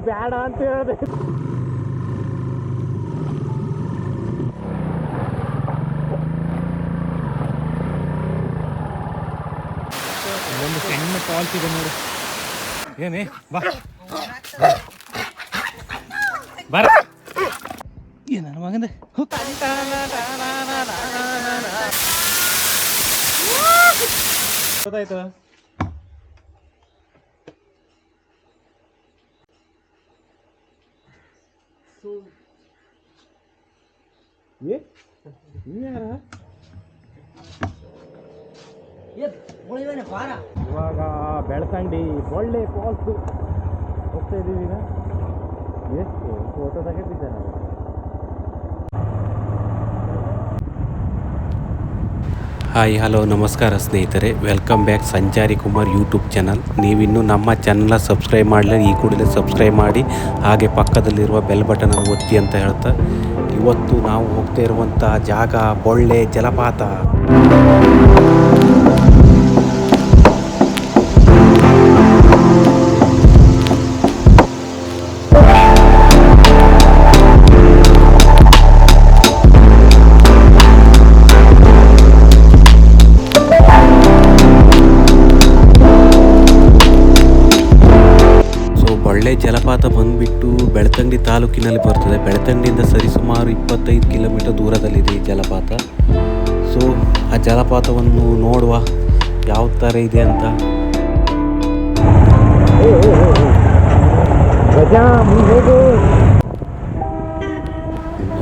ಬೇಡ ಅಂತ ಹೇಳೋದು. ಒಂದು ಸಣ್ಣ ಫಾಲ್ಸ್ ಇದೆ ನೋಡಿ. ಏನೇ ಬಾ ಬರ ನನ್ನ ಮಗಂದೆ ಗೊತ್ತಾಯ್ತು. ಇವಾಗ ಬೆಳ್ತಂಡಿ ಒಳ್ಳೆ ಫಾಲ್ಸು ಹೋಗ್ತಾ ಇದ್ದೀವಿ. ಈಗ ಎಷ್ಟು ಫೋಟೋ ತೆಗೆದಿದ್ದೆ ನಾನು. ಹಾಯ್ ಹಲೋ ನಮಸ್ಕಾರ ಸ್ನೇಹಿತರೆ, ವೆಲ್ಕಮ್ ಬ್ಯಾಕ್ ಸಂಚಾರಿ ಕುಮಾರ್ ಯೂಟ್ಯೂಬ್ ಚಾನಲ್. ನೀವಿನ್ನೂ ನಮ್ಮ ಚಾನಲ್ನ ಸಬ್ಸ್ಕ್ರೈಬ್ ಮಾಡಲಿ, ಈ ಕೂಡಲೇ ಸಬ್ಸ್ಕ್ರೈಬ್ ಮಾಡಿ, ಹಾಗೆ ಪಕ್ಕದಲ್ಲಿರುವ ಬೆಲ್ ಬಟನ್ ಒತ್ತಿ ಅಂತ ಹೇಳ್ತಾ, ಇವತ್ತು ನಾವು ಹೋಗ್ತಾ ಇರುವಂಥ ಜಾಗ ಬೊಳ್ಳೆ ಜಲಪಾತ. ಬೊಳ್ಳೆ ಜಲಪಾತ ಬಂದುಬಿಟ್ಟು ಬೆಳ್ತಂಗಡಿ ತಾಲೂಕಿನಲ್ಲಿ ಬರ್ತದೆ. ಬೆಳ್ತಂಗಡಿಯಿಂದ ಸರಿಸುಮಾರು 25 ಕಿಲೋಮೀಟರ್ ದೂರದಲ್ಲಿದೆ ಈ ಜಲಪಾತ. ಸೊ ಆ ಜಲಪಾತವನ್ನು ನೋಡುವ ಯಾವ ಥರ ಇದೆ ಅಂತ.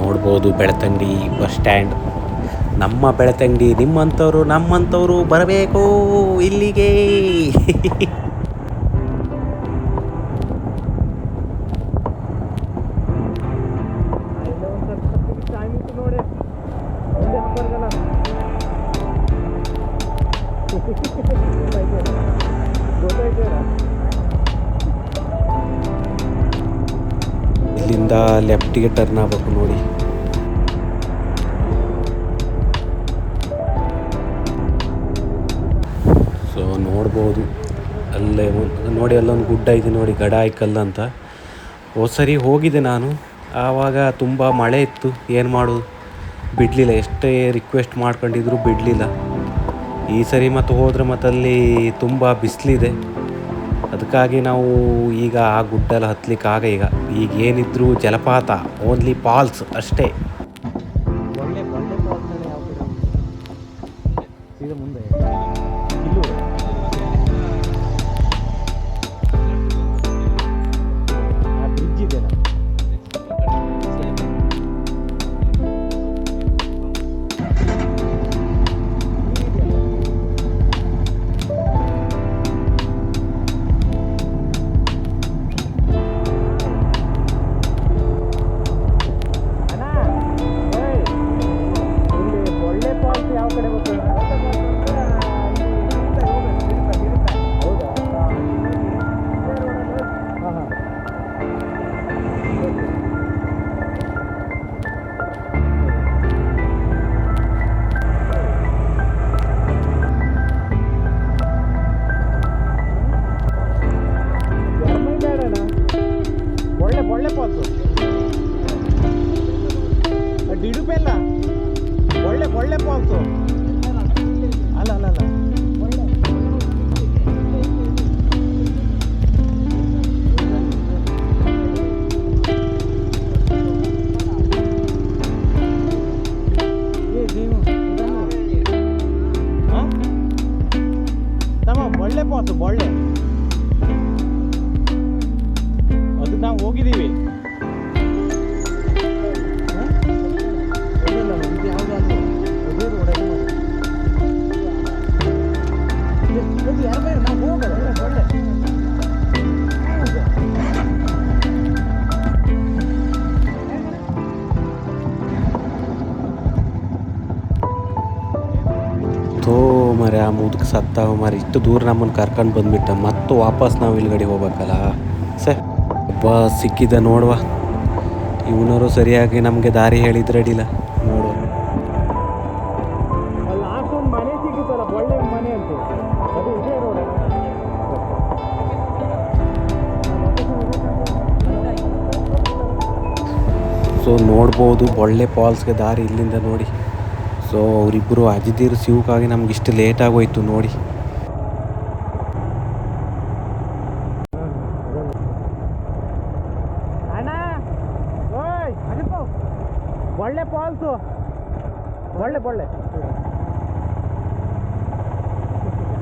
ನೋಡ್ಬೋದು ಬೆಳ್ತಂಗಡಿ ಬಸ್ ಸ್ಟ್ಯಾಂಡ್. ನಮ್ಮ ಬೆಳ್ತಂಗಡಿ, ನಮ್ಮಂಥವ್ರು ಬರಬೇಕು ಇಲ್ಲಿಗೆ. ಇಲ್ಲಿಂದ ಲೆಫ್ಟಿಗೆ ಟರ್ನ್ ಆಗಬೇಕು ನೋಡಿ. ಸೊ ನೋಡ್ಬೋದು ಅಲ್ಲೇ ನೋಡಿ, ಅಲ್ಲೊಂದು ಗುಡ್ಡ ಇದೆ ನೋಡಿ, ಗಡಾಯಿಕಲ್ಲು ಅಂತ. ಸರಿ ಹೋಗಿದೆ ನಾನು, ಆವಾಗ ತುಂಬ ಮಳೆ ಇತ್ತು, ಏನು ಮಾಡೋದು ಬಿಡಲಿಲ್ಲ. ಎಷ್ಟೇ ರಿಕ್ವೆಸ್ಟ್ ಮಾಡ್ಕೊಂಡಿದ್ರು ಬಿಡಲಿಲ್ಲ. ಈ ಸರಿ ಮತ್ತು ಹೋದರೆ ಮತ್ತಲ್ಲಿ ತುಂಬ ಬಿಸಿಲಿದೆ. ಅದಕ್ಕಾಗಿ ನಾವು ಈಗ ಆ ಗುಡ್ಡೆಲ್ಲ ಹತ್ತಲಿಕ್ಕಾಗ ಈಗ ಏನಿದ್ರು ಜಲಪಾತ, ಓನ್ಲಿ ಫಾಲ್ಸ್ ಅಷ್ಟೇ. ಒಳ್ಳೆ ಒಳ್ಳೆ ಫಾಲ್ಸ್ ಯಾವ ಕಡೆ ಸೀದಾ ಮುಂದೆ ಆ ಬ್ರಿಡ್ಜ್ ಇದೆಯಲ್ಲ, ಯಾವ ಕಡೆ ಹೋಗ್ತದೆ? ಹೌದಾ? ಹಾಂ ಹಾಂ. ಒಳ್ಳೆ ಒಳ್ಳೆ ಫಾಲ್ಸು ಡಿಡುಪೆಲ್ಲ ಒಳ್ಳೆ ಒಳ್ಳೆ ಫಾಲ್ಸು. ಅಲ್ಲ ಅಲ್ಲ ಅಲ್ಲ ಒಳ್ಳೆ ಫಾಲ್ಸು ಒಳ್ಳೆ. ಅದು ನಾವು ಹೋಗಿದ್ದೀವಿ. ಮರೆ ಆ ಮುದುಕ್ ಸತ್ತಾವ ಮರೆ, ಇಷ್ಟು ದೂರ ನಮ್ಮನ್ನು ಕರ್ಕೊಂಡು ಬಂದ್ಬಿಟ್ಟ, ಮತ್ತು ವಾಪಸ್ ನಾವು ಇಲ್ಗಡೆ ಹೋಗ್ಬೇಕಲ್ಲ. ಒಬ್ಬ ಸಿಕ್ಕಿದ ನೋಡುವ, ಇವನವರು ಸರಿಯಾಗಿ ನಮಗೆ ದಾರಿ ಹೇಳಿದ್ರೆ ಅಡಿಲ್ಲ ನೋಡುವ. ಮನೆ ಸಿಗುತ್ತಲ್ಲ, ಒಳ್ಳೆ ಮನೆ ಅಂತ, ಅದು ಇದೇ ರೋಡ್. ಸೊ ನೋಡ್ಬೋದು ಬೊಳ್ಳೆ ಫಾಲ್ಸ್ಗೆ ದಾರಿ ಇಲ್ಲಿಂದ ನೋಡಿ. ಸೊ ಅವರಿಬ್ಬರು ಅಜಿದೀರ್ ಸಿವಕ್ಕಾಗಿ ನಮ್ಗೆ ಇಷ್ಟು ಲೇಟ್ ಆಗೋಯ್ತು ನೋಡಿ. ಅಣ್ಣ ಓಯ್ ಅದಿಪ್ಪ ಒಳ್ಳೆ ಫಾಲ್ಸು ಒಳ್ಳೆ ಬೊಳ್ಳೆ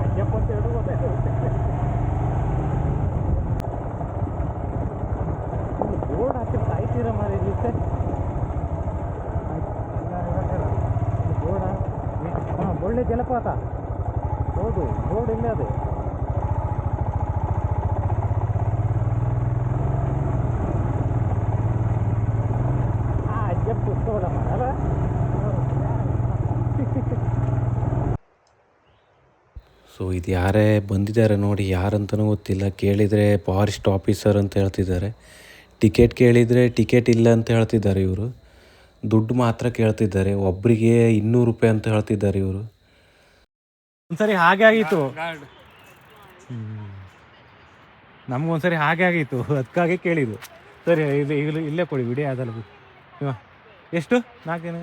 ಅಜ್ಜಪ್ಪ ಅಂತ ಹೇಳಿ ಬೋರ್ಡ್ ಹಾಕಿ ಸಾಯ್ತೀರ ಮಾರಿ ಬೋರ್ಡ ಹಾಂ ಒಳ್ಳೆ ಜಲಪಾತ ಹೌದು ಬೋರ್ಡ್ ಇಲ್ಲೇ ಅದು. ಅಜ್ಜಪ್ಪ ಕೂತ್ಕೊಳ್ಳ ಮಾಡಲ್ಲ. ಸೊ ಇದು ಯಾರೇ ಬಂದಿದ್ದಾರೆ ನೋಡಿ, ಯಾರಂತನೂ ಗೊತ್ತಿಲ್ಲ. ಕೇಳಿದರೆ ಫಾರೆಸ್ಟ್ ಆಫೀಸರ್ ಅಂತ ಹೇಳ್ತಿದ್ದಾರೆ. ಟಿಕೆಟ್ ಕೇಳಿದರೆ ಟಿಕೆಟ್ ಇಲ್ಲ ಅಂತ ಹೇಳ್ತಿದ್ದಾರೆ ಇವರು. ದುಡ್ಡು ಮಾತ್ರ ಕೇಳ್ತಿದ್ದಾರೆ. ಒಬ್ಬರಿಗೆ 200 ರೂಪಾಯಿ ಅಂತ ಹೇಳ್ತಿದ್ದಾರೆ ಇವರು. ಒಂದ್ಸರಿ ಹಾಗೆ ಆಗಿತ್ತು, ನಮಗೊಂದ್ಸರಿ ಹಾಗೆ ಆಗಿತ್ತು, ಅದಕ್ಕಾಗಿ ಕೇಳಿದ್ದು. ಸರಿ ಇಲ್ಲೇ ಕೊಡಿ ವಿಡಿಯೋ ಅದಲ್ಲ. ಎಷ್ಟು 4 ಜನ?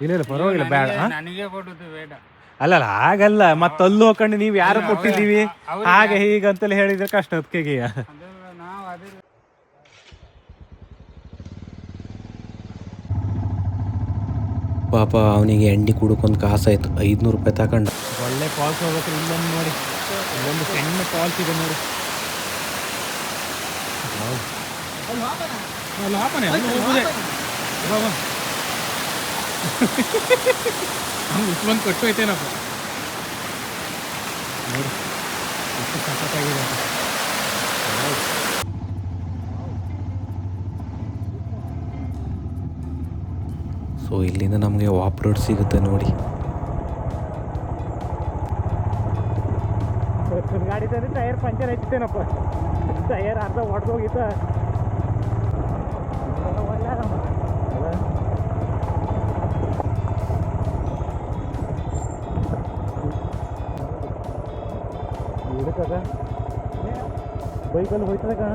ಇಲ್ಲ ಪರವಾಗಿಲ್ಲ, ಬೇಡ. ನನಗೆ ಕೊಡುದು ಬೇಡ. ಅಲ್ಲಲ್ಲ ಹಾಗಲ್ಲ, ಮತ್ತೆ ಅಲ್ಲಿ ಹೋಗ್ಕೊಂಡು ನೀವು ಯಾರು ಕೊಟ್ಟಿದ್ದೀವಿ ಹಾಗೆ ಹೀಗಂತಲೇ ಹೇಳಿದ್ರೆ ಕಷ್ಟ. ಅದಕ್ಕೆ ಪಾಪ ಅವನಿಗೆ ಎಣ್ಣೆ ಕುಡ್ಕೊಂಡು ಕಾಸಾಯ್ತು. 500 ರೂಪಾಯಿ ತಗೊಂಡ. ಒಳ್ಳೆ ಫಾಲ್ಸ್ ಹೋಗ್ಬೇಕು. ಇಲ್ಲೊಂದು ನೋಡಿ, ಇಲ್ಲೊಂದು ಸಣ್ಣ ಫಾಲ್ಸ್ ಇದೆ ನೋಡಿ. ಉಸ್ಮಂದ್ ಕೊಟ್ಟು ಐತೇನಪ್ಪ ನೋಡಿ, ಎಷ್ಟು ಸಖತ್ತಾಗಿದೆ. ಸೊ ಇಲ್ಲಿಂದ ನಮಗೆ ವಾಪ್ ರೋಡ್ ಸಿಗುತ್ತೆ ನೋಡಿ. ಗಾಡಿ ತಂದ್ರೆ ಟೈರ್ ಪಂಚರ್ ಆಯ್ತೇನಪ್ಪ, ಟೈರ್ ಅರ್ಧ ಹೊಡೆದೋಗಿತ್ತ. ಇದಕ್ಕದ ಬೈಕಲ್ಲಿ ಹೋಯ್ತದ ಕಣ.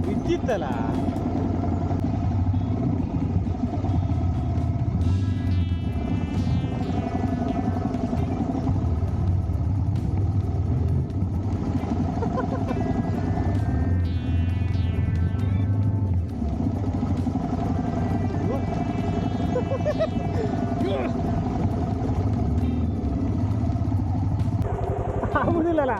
ಬಿದ್ದಿತ್ತಲ್ಲ. ಆಗುದಿಲ್ಲಲ್ಲ.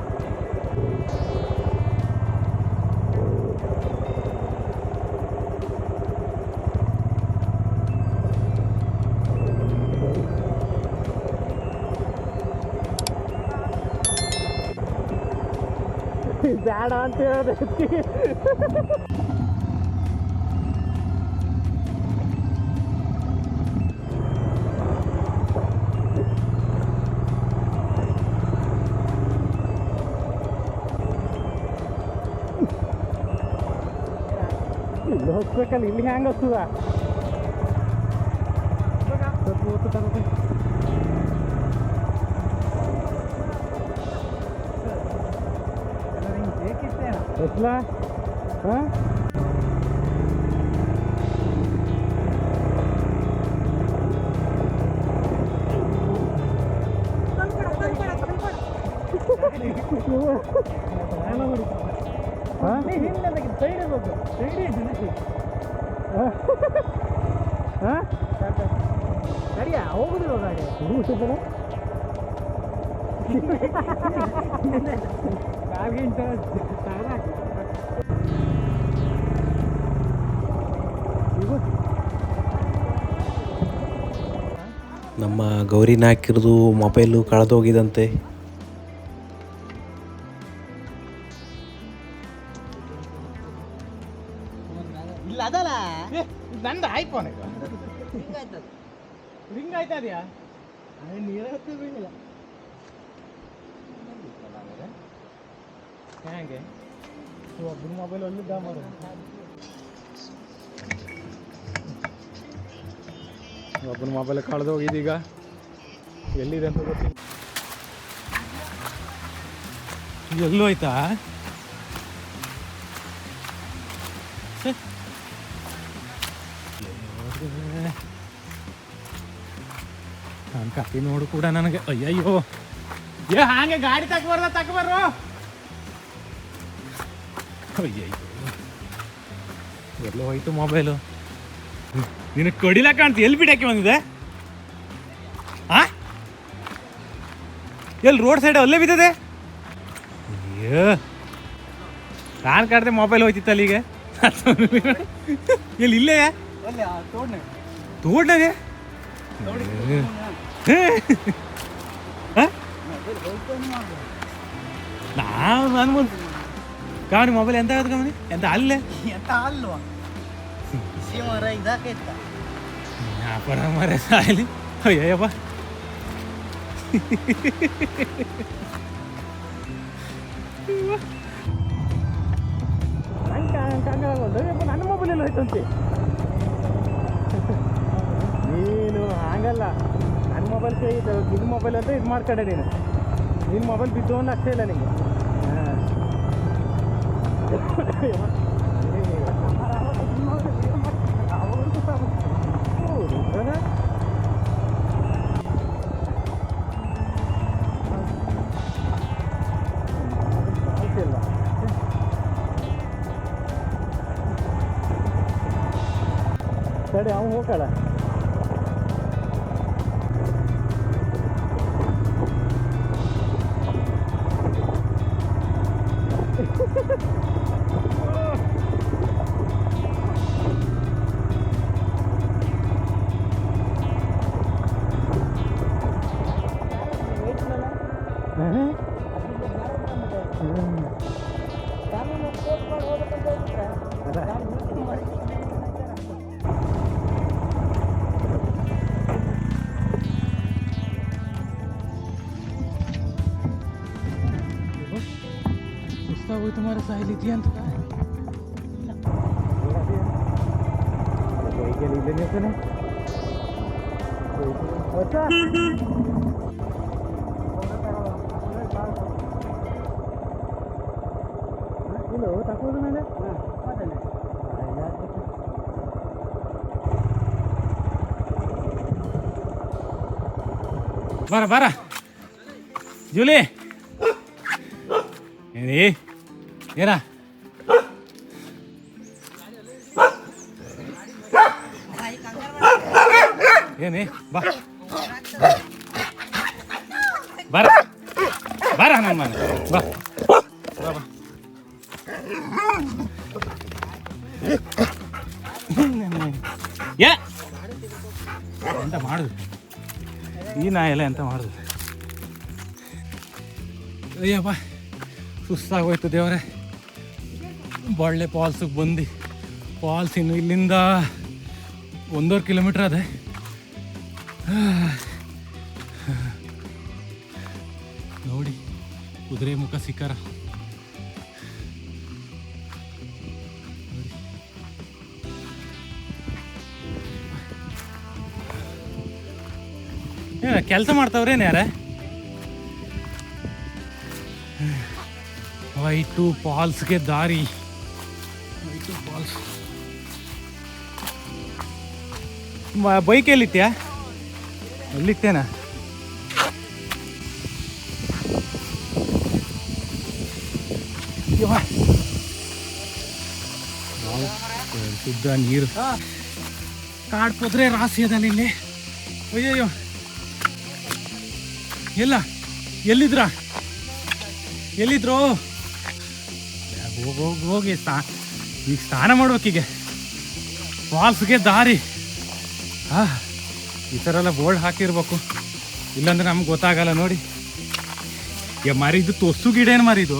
ಬೇಡ ಅಂತ ಹೇಳೋದಕ್ಕೆ ಇಲ್ಲಿ ಹೋಗ್ಬೇಕಲ್ಲ. ಇಲ್ಲಿ ಹ್ಯಾಂಗ ಹತ್ತದ ಎಸ್ಲ ಹಾಂ ಗಾಡಿಯಾ ಹೋಗುದಿಲ್ಲ ಗಾಡಿ ನಮ್ಮ ಗೌರಿ ನಾಯ್ಕರದು ಮೊಬೈಲು ಕಳೆದೋಗಿದಂತೆ. ಇಲ್ಲ ಅದಲ್ಲ ನಂದು ಐಫೋನ್ ರಿಂಗ್ ಆಯ್ತದ್ಯಾ ನೀರಿಲ್ಲ ಹೇಗೆ ಒಬ್ಬನ ಮೊಬೈಲ್ ಒಳ್ಳಿದ್ದ ಮಾಡು. ಒಬ್ಬನ ಮೊಬೈಲ್ ಕಳೆದೋಗಿದೀಗ ಎಲ್ಲಿದೆ ಅಂತ ಗೊತ್ತಿಲ್ಲ. ಎಲ್ಲೂ ಆಯ್ತಾ ನಾನು ಕತ್ತಿ ನೋಡು ಕೂಡ ನನಗೆ ಅಯ್ಯಯ್ಯೋ ಹಾಗೆ ಗಾಡಿ ತಗೊಬರ್ರು ಅಯ್ಯಯ್ಯೋ ಎಲ್ಲೋ ಹೋಯ್ತು ಮೊಬೈಲು ನಿನಗೆ ಕೊಡಿಲ ಕಾಣ್ತಿ ಎಲ್ಲಿ ಬಿಡಕ್ಕೆ ಬಂದಿದೆ ಆ ಎಲ್ಲಿ ರೋಡ್ ಸೈಡ್ ಅಲ್ಲೇ ಬಿದ್ದಿದೆ ಅಯ್ಯೋ ನಾನು ಕಾಡ್ದೆ ಮೊಬೈಲ್ ಹೋಯ್ತಿತ್ತು ಅಲ್ಲಿಗೆ ಎಲ್ಲಿ ಇಲ್ಲೇ ತೋಡ್ನಾಗೆ ನಾನು ಮುಂದೆ ಕಾವನಿ ಮೊಬೈಲ್ ಎಂತ ಆಗುತ್ತೆ ಕಾವನಿ ಎಂತ ಅಲ್ಲೇ ಎಂತ ಅಲ್ವಾ ಇದಾಕೈತ ವ್ಯಾಪಾರ ಮರ ಸಾಯಲಿ ಅಯ್ಯಪ್ಪ ನನ್ನ ಮೊಬೈಲಲ್ಲಿ ಹೋಯ್ತಂತೆ ನೀನು ಹಾಗಲ್ಲ ನನ್ನ ಮೊಬೈಲ್ ಕೈ ನಿನ್ನ ಮೊಬೈಲ್ ಅಂತ ಇದು ಮಾಡ್ಕೊಂಡೆ ನೀನು ನಿನ್ನ ಮೊಬೈಲ್ ಬಿದ್ದು ಅನ್ನೋ ಅಷ್ಟೇ ಇಲ್ಲ ನಿಂಗೆ ಸರಿ ಅವನು ಹೋಗಲ್ಲ हुई तुम्हारे साहिल इतिहान तो बारा बारा जूली ಏನ ಏನೇ ಬಾ ಬರ ಬರ ನನ್ನ ಮನೆ ಬಾ ಬಾ ಬಾ ಎಂತ ಮಾಡುದು ಈ ನಾ ಎಲ್ಲ ಎಂತ ಮಾಡುದು ಅಯ್ಯಪ್ಪ ಸುಸ್ತಾಗೋಯ್ತು ದೇವರೇ ಬೊಳ್ಳೆ ಫಾಲ್ಸಿಗೆ ಬಂದು ಫಾಲ್ಸ್ ಇನ್ನು ಇಲ್ಲಿಂದ 1.5 ಕಿಲೋಮೀಟ್ರ್ ಅದೇ ನೋಡಿ ಕುದುರೆ ಮುಖ ಶಿಖರ ಕೆಲಸ ಮಾಡ್ತಾವ್ರೇನು ಯಾರ ವೈಟು ಫಾಲ್ಸ್ಗೆ ದಾರಿ ವೈಟು ಫಾಲ್ಸ್ ಬೈಕ್ ಎಲ್ಲಿತ್ಯಾ ಎಲ್ಲಿತ್ತೇನಾ ಶುದ್ಧ ನೀರು ಕಾಡ್ಪೋದ್ರೆ ರಾಸಿ ಅದಲ್ಲ ಇಲ್ಲಿ ಅಯ್ಯಯ್ಯೋ ಎಲ್ಲ ಎಲ್ಲಿದ್ರು ಹೋಗಿ ಈಗ ಸ್ನಾನ ಮಾಡ್ಬೇಕೀಗ ಫಾಲ್ಸ್ಗೆ ದಾರಿ ಈ ಥರ ಎಲ್ಲ ಬೋರ್ಡ್ ಹಾಕಿರ್ಬೇಕು ಇಲ್ಲಾಂದ್ರೆ ನಮ್ಗೆ ಗೊತ್ತಾಗಲ್ಲ ನೋಡಿ ಮರಿ ಇದು ತೊಸು ಗಿಡ ಏನು ಮರಿ ಇದು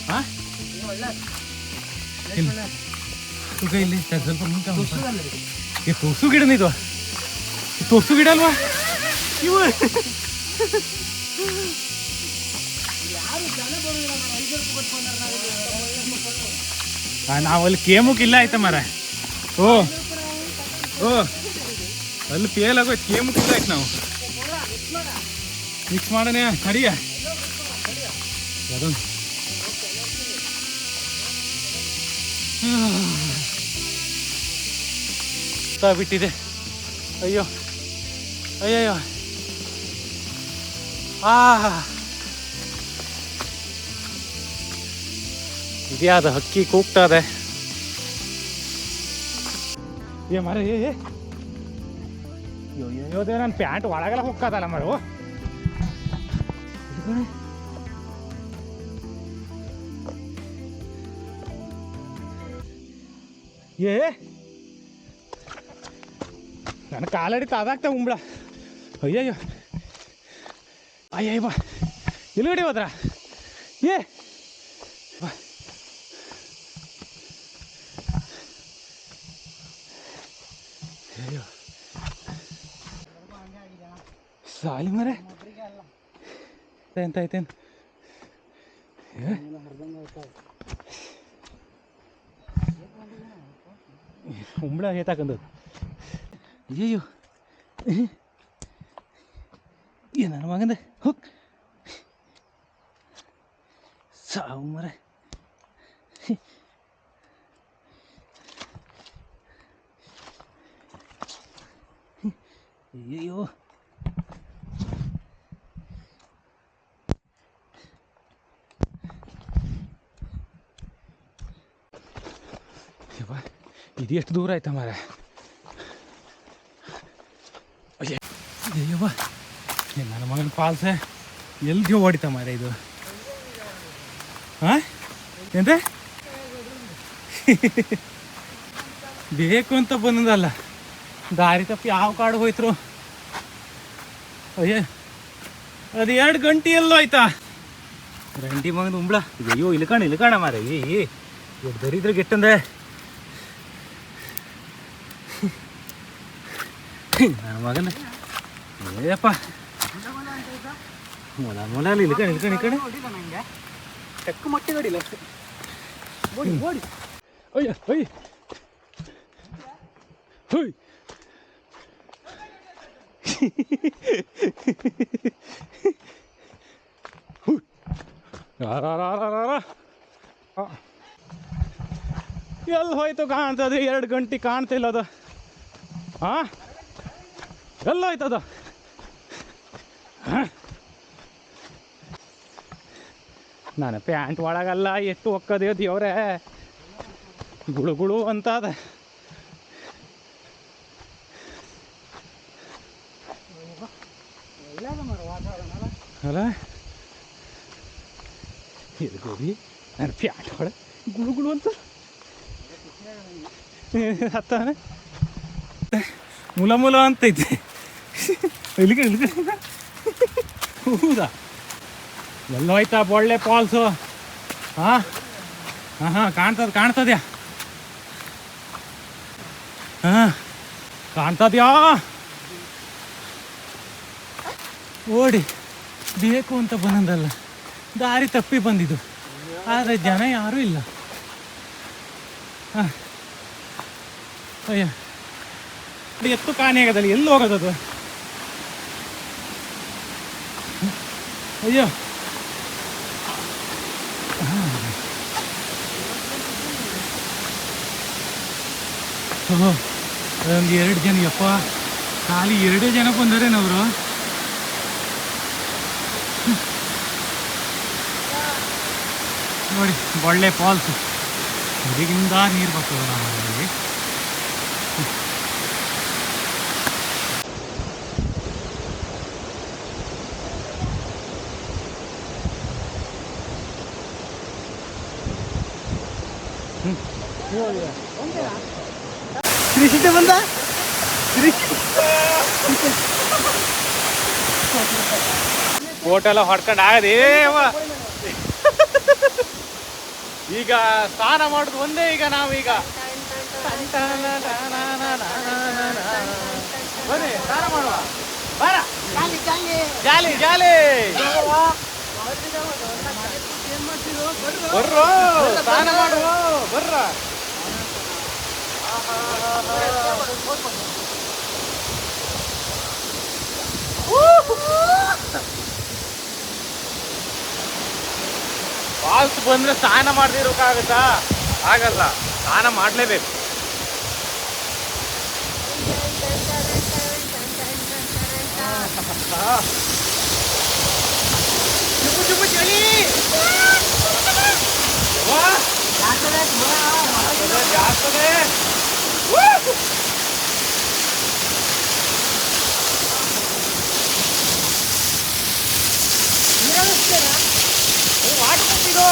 ಹಾಂ ಇಲ್ಲಿ ಸ್ವಲ್ಪ ತೊಸು ಗಿಡನಿದು ತೊಸು ಗಿಡ ಅಲ್ವಾ ಇವು ನಾವಲ್ಲಿ ಕೇಮುಕ್ ಇಲ್ಲ ಆಯ್ತ ಮರ ಓ ಅಲ್ಲಿ ಫೇಲ್ ಆಗೋಯ್ತು ಕೇಮುಕ್ ಇಲ್ಲ ಆಯ್ತು ನಾವು ಮಿಕ್ಸ್ ಮಾಡೋಣ ಸರಿಯ ಅದೊಂದು ಬಿಟ್ಟಿದೆ. ಅಯ್ಯೋ ಅಯ್ಯಯ್ಯೋ ಇದ್ಯಾದ ಹಕ್ಕಿ ಕೂಗ್ತಾ ಇದೆ. ಏ ಮರ ಅಯ್ಯೋ ನನ್ನ ಪ್ಯಾಂಟ್ ಒಳಗೆಲ್ಲ ಹೋಗ್ತದಲ್ಲ ಮರು. ಏ ನನ್ನ ಕಾಲಡಿ ತಾದಾಗ್ತಾ ಉಂಬ್ಳ. ಅಯ್ಯಯ್ಯೋ ಅಯ್ಯಯ್ಯ ಬಾ ಇಲ್ಗಡಿ ಹೋದ್ರ ಏ ಬಾ. ಅಯ್ಯೋ ಸಾಲಿ ಮರೆ ಎಂತ ಐತೇನು ಉಂಬ್ಳ ಹೇತಾಕಂದದು. ಅಯ್ಯಯ್ಯೋ ಏ ನನ್ನ ಮಗಂದೆ ಹೋಗ್ ಸಾವು ಮರ. ಅಯ್ಯಯ್ಯೋ ಇದು ಎಷ್ಟು ದೂರ ಆಯ್ತಾ ಮಾರ. ಅಯ್ಯವ್ವ ನನ್ನ ಮಗನ ಪಾಲ್ಸೆ ಎಲ್ಗೆ ಹೊಡಿತ ಮಾರ ಇದು. ಹಾಂ ಎಂತ ಬೇಕು ಅಂತ ಬಂದಲ್ಲ, ದಾರಿ ತಪ್ಪಿ ಯಾವ ಕಾಡು ಹೋಯ್ತರು. ಅಯ್ಯ ಅದು 2 ಗಂಟೆ ಎಲ್ಲೋ ಆಯ್ತಾ ರಂಡಿ ಮಗನ ಉಂಬ್ಳ. ಅಯ್ಯೋ ಇಲ್ಕಣ ಮಾರ. ಈ ದರಿದ್ರ ಗೆಟ್ಟಂದೆ ನನ್ನ ಮಗನ. ಏಯಪ್ಪ ಮೊಲ ಇಲ್ಕಣ ಟಕ್ಕು ಮಟ್ಟಿ ಗಡಿಲ್ಲ ಅಷ್ಟೇ. ಓಡಿ ಅಯ್ಯ ಅಯ್ಯ ಹುಯ್ ಎಲ್ಲಿ ಹೋಯ್ತು ಕಾಣ್ತದೆ. 2 ಗಂಟೆ ಕಾಣ್ತಿಲ್ಲ ಅದು. ಹಾಂ ಎಲ್ಲೋಯ್ತದ. ನಾನು ಪ್ಯಾಂಟ್ ಒಳಗಲ್ಲ ಎಷ್ಟು ಒಕ್ಕದೇವ್ ದೇವ್ರೆ ಗುಳು ಅಂತ ಅದ. ಅಲ್ಲ ಎಲ್ಗೋಗಿ ನನ್ನ ಪ್ಯಾಂಟ್ ಒಳಗೆ ಗುಳು ಅಂತ ಹತ್ತಾನೆ ಮುಲ ಅಂತೈತೆ. ಇಲ್ಲಿಗೆ ಹೌದಾ ಎಲ್ಲೋ ಆಯ್ತಾ ಒಳ್ಳೆ ಫಾಲ್ಸು. ಹಾಂ ಹಾಂ ಹಾಂ ಕಾಣ್ತದ್ಯಾ ಹಾಂ ಕಾಣ್ತದ್ಯಾ. ಓಡಿ ಬೇಕು ಅಂತ ಬಂದಲ್ಲ, ದಾರಿ ತಪ್ಪಿ ಬಂದಿದ್ದು. ಆದರೆ ಜನ ಯಾರೂ ಇಲ್ಲ. ಹಾಂ ಅಯ್ಯ ಎತ್ತು ಕಾಣೆ ಆಗದಲ್ಲಿ ಎಲ್ಲಿ ಹೋಗೋದದು. ಅಯ್ಯೋ ಒಂದು 2 ಜನ ಯಪ್ಪ ಖಾಲಿ 2 ಜನ ಬಂದರೇನವರು. ನೋಡಿ ಒಳ್ಳೆ ಫಾಲ್ಸು, ಇದರಿಂದ ನೀರು ಬರ್ತದೆ ನಮ್ಮಲ್ಲಿ. ಕೃಷಿತ ಬಂದ ಫೋಟೆಲ್ಲ ಹೊಡ್ಕೊಂಡು ಆಗದೇವ. ಈಗ ಸ್ನಾನ ಮಾಡೋದು ಒಂದೇ. ಈಗ ನಾವೀಗ ಬನ್ನಿ ಸ್ನಾನ ಮಾಡುವ. ಬರ ಜಾಲಿ ಜಾಲಿ ಬರ್ರೋ ಸ್ನಾನ ಮಾಡುವ ಬರ್ರ. ಇಷ್ಟು ಬಂದರೆ ಸ್ನಾನ ಮಾಡದೇ ಇರೋಕ್ಕಾಗತ್ತಾ? ಆಗಲ್ಲ, ಸ್ನಾನ ಮಾಡಲೇಬೇಕು. ಚುಪ್ಪು ಚುಪ್ಪು ಚಳಿ ಜಾಸ್ತದೆ. ವಾಟರ್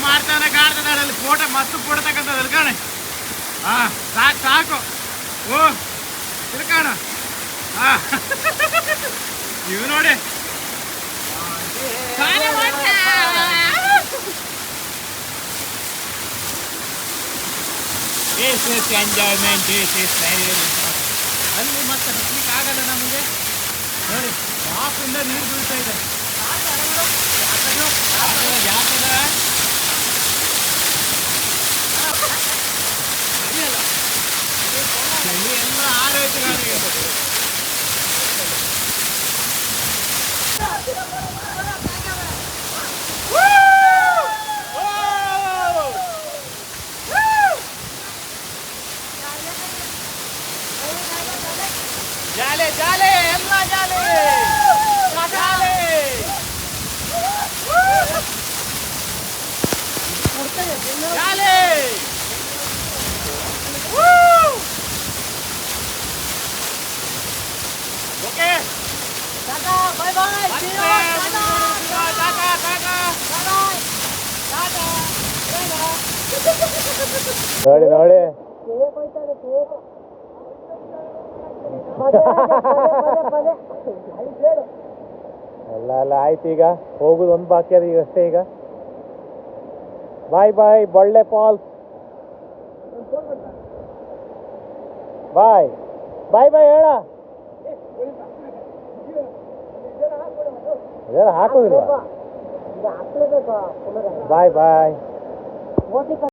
ಮಾಡ್ತಾನೆ ಕಾಣ್ತದೆ ಅಲ್ಲಿ ಫೋಟೋ ಮಸ್ತ್ ಫೋಟೋ ತಗೊಂತದ ಅಲ್ಕಾಣ. ಸಾಕು ಸಾಕು. ಓ ತಿಳ್ಕಾಣ. ಇವು ನೋಡಿ ಎಂಜಾಯ್ಮೆಂಟ್. ಅಲ್ಲಿ ಮತ್ತೆ ಹತ್ಲಿಕ್ಕೆ ಆಗಲ್ಲ ನಮಗೆ ನೋಡಿ, ಬಾಪಿಂದ ನೀರು ಬೀಳ್ತಾ ಇದೆ. ಜಾತದ ಚಳಿ ಎಲ್ಲ ಆರೈತೆ ನನಗೆ. ಜಾಲೆ ಜಾಲೆ ಎಲ್ಲ ಜಾಲೆ ಜಾಲೆ. ಜಾಲೆ ಓಕೆ ಟಾಟಾ ಬೈ ಬೈ. ನೋಡಿ ನೋಡಿ ಎಲ್ಲ ಎಲ್ಲ ಆಯ್ತು. ಈಗ ಹೋಗುದು ಒಂದು ಬಾಕಿ ಅದು ಈಗ ಅಷ್ಟೇ. ಈಗ ಬಾಯ್ ಬಾಯ್ ಬೊಳ್ಳೆ ಫಾಲ್ಸ್. ಬಾಯ್ ಬಾಯ್ ಬಾಯ್ ಹೇಳ. ಇದೆಲ್ಲ ಹಾಕೋದಿಲ್ವಾ? ಬಾಯ್ ಬಾಯ್.